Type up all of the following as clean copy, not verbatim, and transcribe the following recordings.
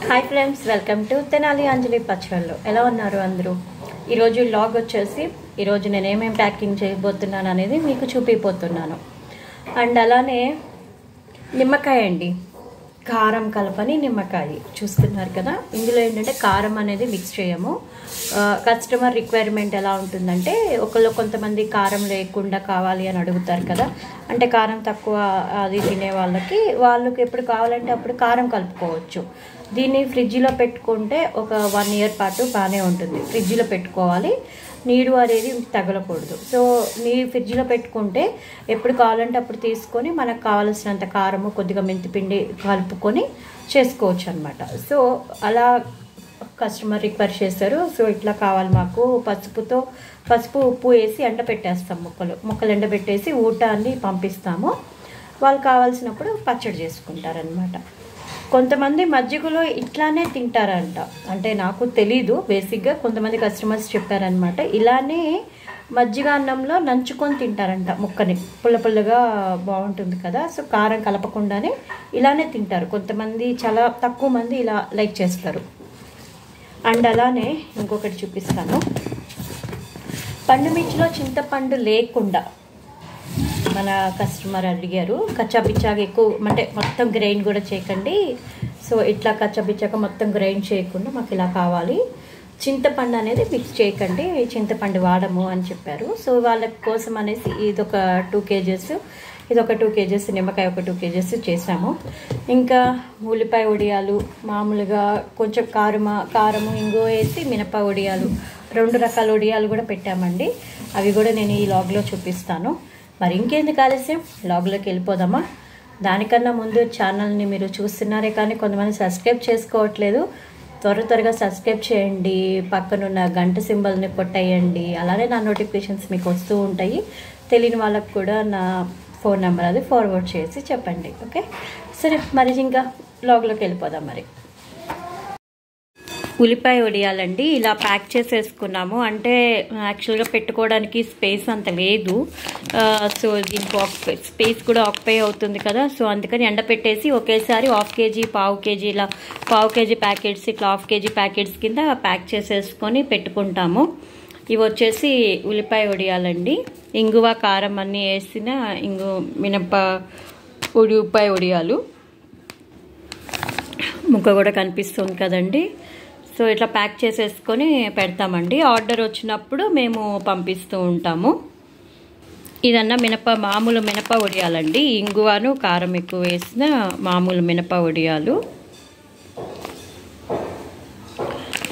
Hi friends, welcome to Tenali Anjali పచ్చళ్ళు. ఎలా ఉన్నారు అందరూ? ఈరోజు లాగ్ వచ్చేసి ఈరోజు నేను ఏమేమి ప్యాకింగ్ చేయబోతున్నాను అనేది మీకు చూపిపోతున్నాను. అండ్ అలానే నిమ్మకాయ అండి, కారం కలపని నిమ్మకాయ చూస్తున్నారు కదా. ఇందులో ఏంటంటే కారం అనేది మిక్స్ చేయము. కస్టమర్ రిక్వైర్మెంట్ ఎలా ఉంటుందంటే కొంతమంది కారం లేకుండా కావాలి అని అడుగుతారు కదా. అంటే కారం తక్కువ అది తినే వాళ్ళకి ఎప్పుడు కావాలంటే అప్పుడు కారం కలుపుకోవచ్చు. దీన్ని ఫ్రిడ్జ్లో పెట్టుకుంటే ఒక 1 year పాటు బాగానే ఉంటుంది. ఫ్రిడ్జ్లో పెట్టుకోవాలి, నీరు అనేది తగలకూడదు. సో ఫ్రిడ్జ్లో పెట్టుకుంటే ఎప్పుడు కావాలంటే అప్పుడు తీసుకొని మనకు కావాల్సినంత కారము కొద్దిగా మెంతిపిండి కలుపుకొని చేసుకోవచ్చు అనమాట. సో అలా కస్టమర్ రిక్వెస్ట్ చేస్తారు. సో ఇట్లా కావాలి మాకు, పసుపు ఉప్పు వేసి ఎండబెట్టేస్తాం. ముక్కలు ఎండబెట్టేసి ఊటాన్ని పంపిస్తాము. వాళ్ళు కావాల్సినప్పుడు పచ్చడి చేసుకుంటారనమాట. కొంతమంది మజ్జిగలో ఇట్లానే తింటారంట. అంటే నాకు తెలీదు, బేసిక్గా కొంతమంది కస్టమర్స్ చెప్పారనమాట. ఇలానే మజ్జిగ అన్నంలో నంచుకొని తింటారంట ముక్కని, పుల్లగా బాగుంటుంది కదా. సో కారం కలపకుండానే ఇలానే తింటారు కొంతమంది, చాలా తక్కువ మంది ఇలా లైక్ చేస్తారు. అండ్ అలానే ఇంకొకటి చూపిస్తాను. పండుమిర్చిలో చింతపండు లేకుండా మన కస్టమర్ అడిగారు. కచ్చాపిచ్చాగా ఎక్కువ అంటే మొత్తం గ్రైండ్ కూడా చేయకండి. సో ఇట్లా కచ్చాపిచ్చాగా మొత్తం గ్రైండ్ చేయకుండా మాకు ఇలా కావాలి, చింతపండు అనేది మిక్స్ చేయకండి, చింతపండు వాడము అని చెప్పారు. సో వాళ్ళ కోసం అనేసి ఇదొక 2 kgs, ఇదొక 2 kgs, నిమ్మకాయ ఒక 2 kgs చేసాము. ఇంకా ఉల్లిపాయ వడియాలు, మామూలుగా కొంచెం కారము ఇంగువ వేసి మినప వడియాలు, 2 రకాల వడియాలు కూడా పెట్టామండి. అవి కూడా నేను ఈ లాగ్లో చూపిస్తాను. మరి ఇంకెందుకు ఆలస్యం, లాగ్లోకి వెళ్ళిపోదామా? దానికన్నా ముందు ఛానల్ని మీరు చూస్తున్నారే కానీ కొంతమంది సబ్స్క్రైబ్ చేసుకోవట్లేదు. త్వరగా సబ్స్క్రైబ్ చేయండి, పక్కనున్న గంట సింబల్ని కొట్టేయండి. అలానే నా నోటిఫికేషన్స్ మీకు వస్తూ ఉంటాయి. తెలియని వాళ్ళకు కూడా నా ఫోన్ నెంబర్ అది ఫార్వర్డ్ చేసి చెప్పండి. ఓకే, సరే మరి ఇంకా లాగ్లోకి వెళ్ళిపోదాం. మరి ఉల్లిపాయ వడియాలండి ఇలా ప్యాక్ చేసేసుకున్నాము. అంటే యాక్చువల్గా పెట్టుకోవడానికి స్పేస్ అంత లేదు. సో దీనికి స్పేస్ కూడా ఆక్యుపై అవుతుంది కదా. సో అందుకని ఎండపెట్టేసి ఒకేసారి 1/2 kg, 1/4 kg, ఇలా 1/4 kg ప్యాకెట్స్, ఇట్లా 1/2 kg ప్యాకెట్స్ కింద ప్యాక్ చేసేసుకొని పెట్టుకుంటాము. ఇవి వచ్చేసి ఉల్లిపాయ వడియాలండి. ఇంగువ, కారం అన్నీ వేసిన మినప ఉల్లిపాయ వడియాలు. ముక్క కూడా కనిపిస్తుంది కదండి. సో ఇట్లా ప్యాక్ చేసేసుకొని పెడతామండి. ఆర్డర్ వచ్చినప్పుడు మేము పంపిస్తూ ఉంటాము. ఇదన్నా మామూలు మినప వడియాలండి. ఇంగువను కారం ఎక్కువ వేసిన మామూలు మినప వడియాలు.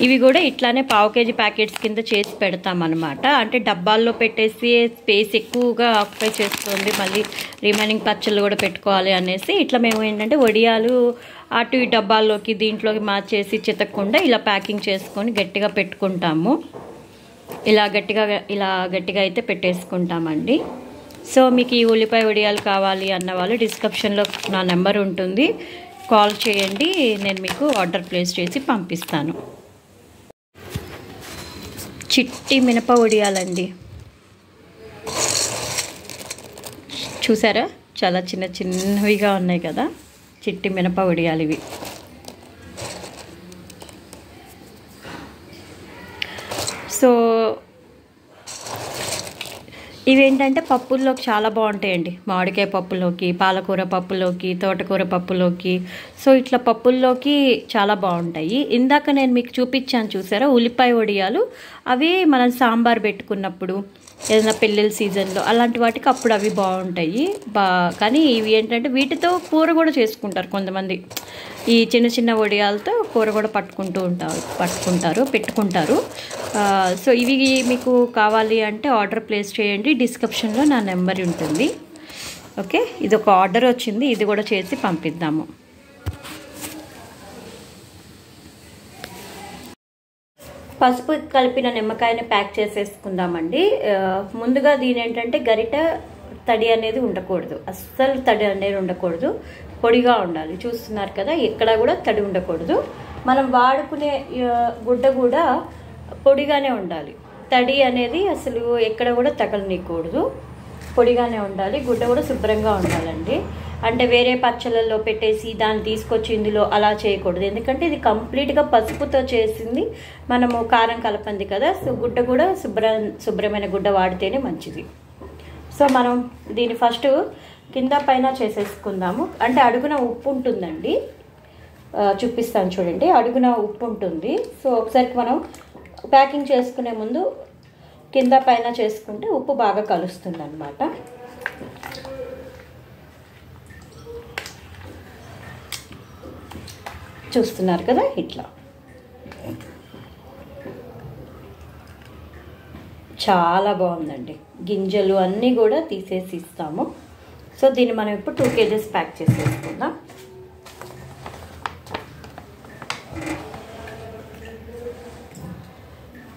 ఇవి కూడా ఇట్లానే 1/4 kg ప్యాకెట్స్ కింద చేసి పెడతామన్నమాట. అంటే డబ్బాల్లో పెట్టేసి స్పేస్ ఎక్కువగా ఆక్యుపై చేస్తుంది, మళ్ళీ రిమైనింగ్ పచ్చళ్ళు కూడా పెట్టుకోవాలి అనేసి ఇట్లా మేము ఏంటంటే వడియాలు అటు ఈ డబ్బాల్లోకి దీంట్లోకి మార్చేసి చితకకుండా ఇలా ప్యాకింగ్ చేసుకొని గట్టిగా పెట్టుకుంటాము. ఇలా గట్టిగా అయితే పెట్టేసుకుంటామండి. సో మీకు ఈ ఉల్లిపాయ వడియాలు కావాలి అన్న వాళ్ళు డిస్క్రిప్షన్లో నా నెంబర్ ఉంటుంది, కాల్ చేయండి, నేను మీకు ఆర్డర్ ప్లేస్ చేసి పంపిస్తాను. చిట్టి మినప వడియాలండి, చూసారా చాలా చిన్నవిగా ఉన్నాయి కదా, చిట్టి మినప వడియాలు ఇవి. సో ఇవేంటంటే పప్పుల్లోకి చాలా బాగుంటాయండి. మామిడికాయ పప్పులోకి, పాలకూర పప్పులోకి, తోటకూర పప్పులోకి, సో ఇట్లా పప్పుల్లోకి చాలా బాగుంటాయి. ఇందాక నేను మీకు చూపించాను చూసారా ఉల్లిపాయ వడియాలు, అవి మనం సాంబార్ పెట్టుకున్నప్పుడు, ఏదైనా పెళ్ళిళ్ళ సీజన్లో అలాంటి వాటికి అప్పుడు అవి బాగుంటాయి. కానీ ఇవి ఏంటంటే వీటితో కూర కూడా చేసుకుంటారు కొంతమంది. ఈ చిన్న వడియాలతో కూర కూడా పెట్టుకుంటారు. సో ఇవి మీకు కావాలి అంటే ఆర్డర్ ప్లేస్ చేయండి, డిస్క్రిప్షన్లో నా నెంబర్ ఉంటుంది. ఓకే, ఇది ఒక ఆర్డర్ వచ్చింది, ఇది కూడా చేసి పంపిద్దాము. పసుపు కలిపిన నిమ్మకాయని ప్యాక్ చేసేసుకుందామండి. ముందుగా దీని ఏంటంటే గరిట తడి అనేది ఉండకూడదు, అస్సలు తడి అనేది ఉండకూడదు, పొడిగా ఉండాలి. చూస్తున్నారు కదా, ఎక్కడ కూడా తడి ఉండకూడదు. మనం వాడుకునే గుడ్డ కూడా పొడిగానే ఉండాలి. తడి అనేది అసలు ఎక్కడ కూడా తగలనీయకూడదు. పొడిగానే ఉండాలి, గుడ్డ కూడా శుభ్రంగా ఉండాలండి. అంటే వేరే పచ్చళ్ళల్లో పెట్టేసి దాన్ని తీసుకొచ్చి ఇందులో అలా చేయకూడదు, ఎందుకంటే ఇది కంప్లీట్గా పసుపుతో చేసింది, మనము కారం కలపంది కదా. సో గుడ్డ కూడా శుభ్రమైన గుడ్డ వాడితేనే మంచిది. సో మనం దీన్ని ఫస్ట్ కింద పైన చేసేసుకుందాము. అంటే అడుగున ఉప్పు ఉంటుందండి, చూపిస్తాను చూడండి. అడుగున ఉప్పు ఉంటుంది. సో ఒకసారి మనం ప్యాకింగ్ చేసుకునే ముందు కింద పైన చేసుకుంటే ఉప్పు బాగా కలుస్తుంది అన్నమాట. చూస్తున్నారు కదా, ఇట్లా చాలా బాగుందండి. గింజలు అన్నీ కూడా తీసేసి ఇస్తాము. సో దీన్ని మనం ఇప్పుడు 2 kgs ప్యాక్ చేసేసుకుందాం.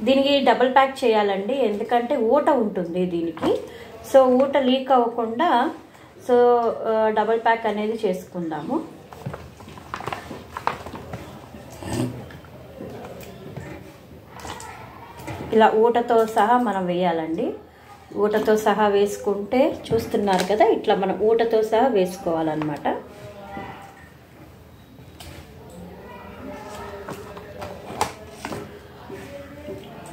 దీనికి డబుల్ ప్యాక్ చేయాలండి, ఎందుకంటే ఊట ఉంటుంది దీనికి. సో ఊట లీక్ అవ్వకుండా సో డబుల్ ప్యాక్ అనేది చేసుకుందాము. ఇలా ఊటతో సహా మనం వేయాలండి. ఊటతో సహా వేసుకుంటే చూస్తున్నారు కదా, ఇట్లా మనం ఊటతో సహా వేసుకోవాలన్నమాట.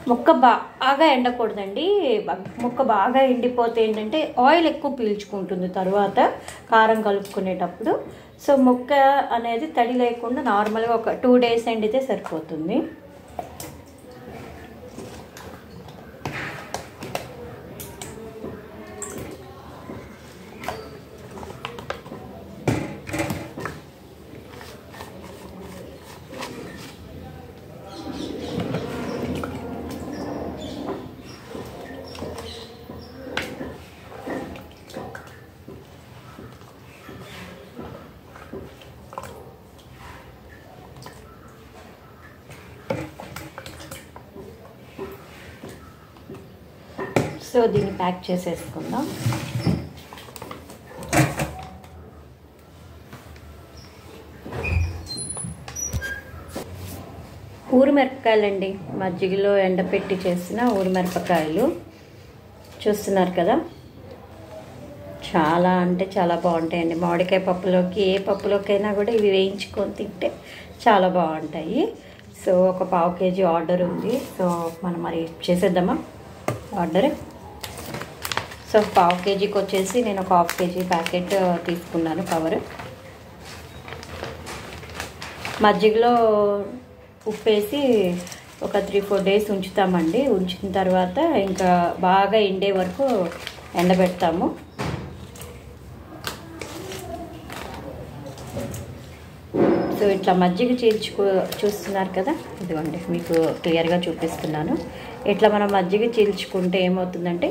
ముక్క బాగా ఎండకూడదండి. ముక్క బాగా ఎండిపోతే ఏంటంటే ఆయిల్ ఎక్కువ పీల్చుకుంటుంది తర్వాత కారం కలుపుకునేటప్పుడు. సో ముక్క అనేది తడి లేకుండా నార్మల్గా ఒక 2 days ఎండితే సరిపోతుంది. సో దీన్ని ప్యాక్ చేసేసుకుందాం. ఊరిమిరపకాయలండి, మజ్జిగలో ఎండపెట్టి చేసిన ఊరిమిరపకాయలు. చూస్తున్నారు కదా, చాలా అంటే చాలా బాగుంటాయండి. మామిడికాయ పప్పులోకి, ఏ పప్పులోకైనా కూడా ఇవి వేయించుకొని తింటే చాలా బాగుంటాయి. సో ఒక 1/2 kg ఆర్డర్ ఉంది. సో మనం మరి చేసేద్దామా ఆర్డర్. సో 1/2 kgకి వచ్చేసి నేను ఒక 1/2 kg ప్యాకెట్ తీసుకున్నాను కవర్. మజ్జిగలో ఉప్పేసి ఒక 3-4 days ఉంచుతామండి. ఉంచిన తర్వాత ఇంకా బాగా ఎండే వరకు ఎండబెడతాము. సో ఇట్లా మజ్జిగ చూస్తున్నారు కదా, ఇదిగోండి మీకు క్లియర్గా చూపిస్తున్నాను. ఇట్లా మనం మజ్జిగ చీల్చుకుంటే ఏమవుతుందంటే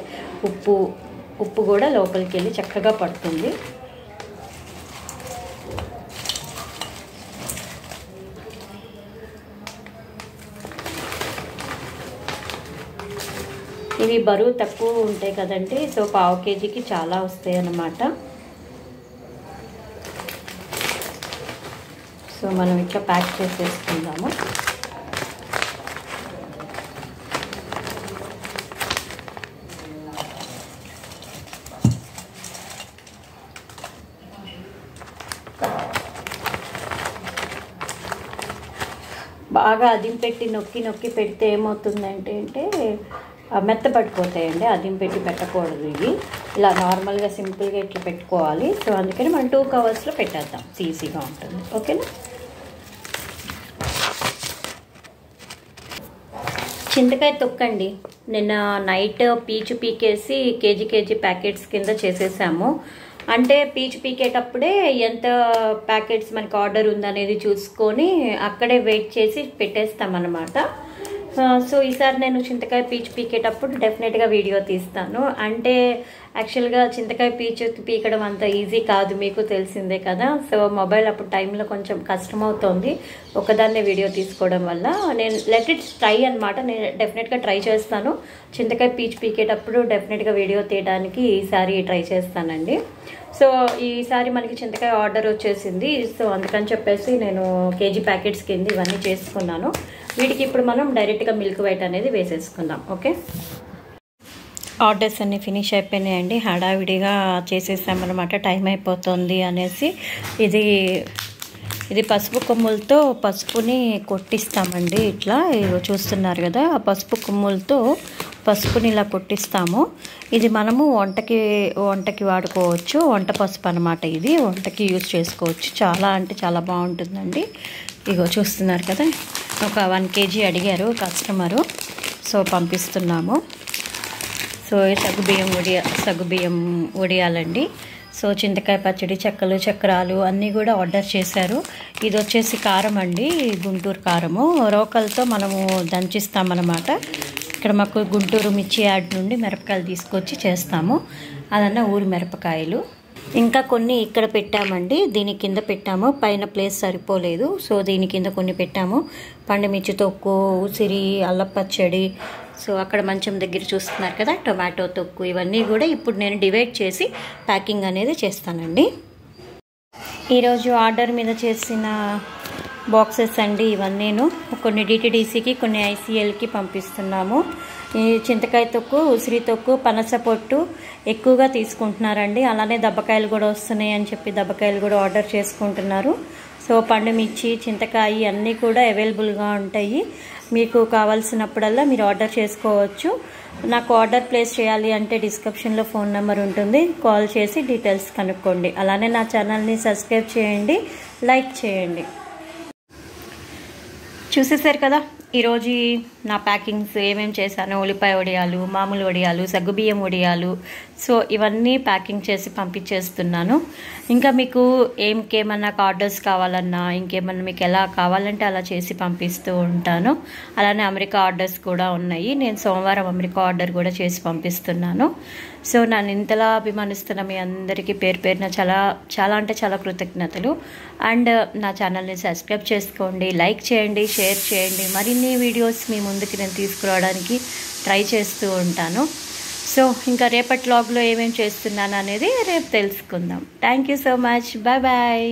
ఉప్పు కూడా లోపలికి వెళ్ళి చక్కగా పడుతుంది. ఇవి బరువు తక్కువ ఉంటాయి కదండి. సో 1/2 kgకి చాలా వస్తాయి అన్నమాట. సో మనం ఇట్లా ప్యాక్ చేసేసుకుందాము. బాగా అదింపెట్టి నొక్కి పెడితే ఏమవుతుందంటే మెత్తపడిపోతాయండి. అదింపెట్టి పెట్టకూడదు ఇవి. ఇలా నార్మల్గా సింపుల్గా ఇట్లా పెట్టుకోవాలి. సో అందుకని మనం 2 కవర్స్లో పెట్టేద్దాం, ఈజీగా ఉంటుంది. ఓకేనా. చింతకాయ తొక్కండి. నిన్న నైట్ పీచు పీకేసి కేజీ ప్యాకెట్స్ కింద చేసేసాము. అంటే పీచు పీకేటప్పుడే ఎంత ప్యాకెట్స్ మనకి ఆర్డర్ ఉందనేది చూసుకొని అక్కడే వెయిట్ చేసి పెట్టేస్తామన్నమాట. సో ఈసారి నేను చింతకాయ పీచు పీకేటప్పుడు డెఫినెట్గా వీడియో తీస్తాను. అంటే యాక్చువల్గా చింతకాయ పీచు పీకడం అంత ఈజీ కాదు, మీకు తెలిసిందే కదా. సో మొబైల్ అప్పుడు టైంలో కొంచెం కష్టమవుతుంది ఒకదాన్నే వీడియో తీసుకోవడం వల్ల. నేను లెట్ ఇట్ ట్రై అనమాట. నేను డెఫినెట్గా ట్రై చేస్తాను. చింతకాయ పీచు పీకేటప్పుడు డెఫినెట్గా వీడియో తీయడానికి ఈసారి ట్రై చేస్తానండి. సో ఈసారి మనకి చింతకాయ ఆర్డర్ వచ్చేసింది. సో అందుకని చెప్పేసి నేను కేజీ ప్యాకెట్స్ కింద ఇవన్నీ చేసుకున్నాను. వీటికి ఇప్పుడు మనం డైరెక్ట్గా మిల్క్ వైట్ అనేది వేసేసుకుందాం. ఓకే. ఆర్డర్స్ అన్నీ ఫినిష్ అయిపోయినాయండి. హడావిడిగా చేసేసామన్నమాట, టైం అయిపోతుంది అనేసి. ఇది పసుపు కొమ్ములతో పసుపుని కొట్టిస్తామండి. ఇట్లా ఇగో చూస్తున్నారు కదా, ఆ పసుపు కొమ్ములతో పసుపుని ఇలా కొట్టిస్తాము. ఇది మనము వంటకి వాడుకోవచ్చు. వంట పసుపు అనమాట. ఇది వంటకి యూజ్ చేసుకోవచ్చు. చాలా అంటే చాలా బాగుంటుందండి. ఇగో చూస్తున్నారు కదా, ఒక 1 kg అడిగారు కస్టమరు, సో పంపిస్తున్నాము. సో సగ్గుబియ్యం వడియాలండి. సో చింతకాయ పచ్చడి, చెక్కలు, చక్రాలు అన్నీ కూడా ఆర్డర్ చేశారు. ఇది వచ్చేసి కారం అండి, గుంటూరు కారము. రోకలతో మనము దంచిస్తామన్నమాట. ఇక్కడ మాకు గుంటూరు మిర్చి యాడ్ నుండి మిరపకాయలు తీసుకొచ్చి చేస్తాము. అదన్నా ఊరి మిరపకాయలు. ఇంకా కొన్ని ఇక్కడ పెట్టామండి, దీని కింద పెట్టాము. పైన ప్లేస్ సరిపోలేదు, సో దీని కింద కొన్ని పెట్టాము. పండుమిర్చి తొక్కు, ఉసిరి, అల్లం పచ్చడి, సో అక్కడ మంచం దగ్గర చూస్తున్నారు కదా, టొమాటో తొక్కు, ఇవన్నీ కూడా ఇప్పుడు నేను డివైడ్ చేసి ప్యాకింగ్ అనేది చేస్తానండి. ఈరోజు ఆర్డర్ మీద చేసిన బాక్సెస్ అండి ఇవన్నీను. కొన్ని డిటిడిసికి, కొన్ని ఐసిఎల్కి పంపిస్తున్నాము. ఈ చింతకాయ తొక్కు, ఉసిరి తొక్కు, పనస పొట్టు ఎక్కువగా తీసుకుంటున్నారండి. అలానే దబ్బకాయలు కూడా వస్తున్నాయి అని చెప్పి దబ్బకాయలు కూడా ఆర్డర్ చేసుకుంటున్నారు. సో పండుమిర్చి, చింతకాయ అన్నీ కూడా అవైలబుల్గా ఉంటాయి. మీకు కావాల్సినప్పుడల్లా మీరు ఆర్డర్ చేసుకోవచ్చు. నాకు ఆర్డర్ ప్లేస్ చేయాలి అంటే డిస్క్రిప్షన్లో ఫోన్ నెంబర్ ఉంటుంది, కాల్ చేసి డీటెయిల్స్ కనుక్కోండి. అలానే నా ఛానల్ని సబ్స్క్రైబ్ చేయండి, లైక్ చేయండి. చూసేసారు కదా ఈరోజు నా ప్యాకింగ్స్ ఏమేమి చేశాను. ఉల్లిపాయ వడియాలు, మామూలు వడియాలు, సగ్గుబియ్యం వడియాలు, సో ఇవన్నీ ప్యాకింగ్ చేసి పంపించేస్తున్నాను. ఇంకా మీకు ఇంకేమన్నా ఆర్డర్స్ కావాలన్నా, ఇంకేమన్నా మీకు ఎలా కావాలంటే అలా చేసి పంపిస్తూ ఉంటాను. అలానే అమెరికా ఆర్డర్స్ కూడా ఉన్నాయి. నేను సోమవారం అమెరికా ఆర్డర్ కూడా చేసి పంపిస్తున్నాను. సో నన్ను ఇంతలా అభిమానిస్తున్న మీ అందరికీ పేరు పేరున చాలా అంటే చాలా కృతజ్ఞతలు. అండ్ నా ఛానల్ని సబ్స్క్రైబ్ చేసుకోండి, లైక్ చేయండి, షేర్ చేయండి. మరిన్ని వీడియోస్ మీ ముందుకి నేను తీసుకురావడానికి ట్రై చేస్తూ ఉంటాను. సో ఇంకా రేపటి వ్లాగ్లో ఏమేమి చేస్తున్నాను అనేది రేపు తెలుసుకుందాం. Thank you so much. Bye bye.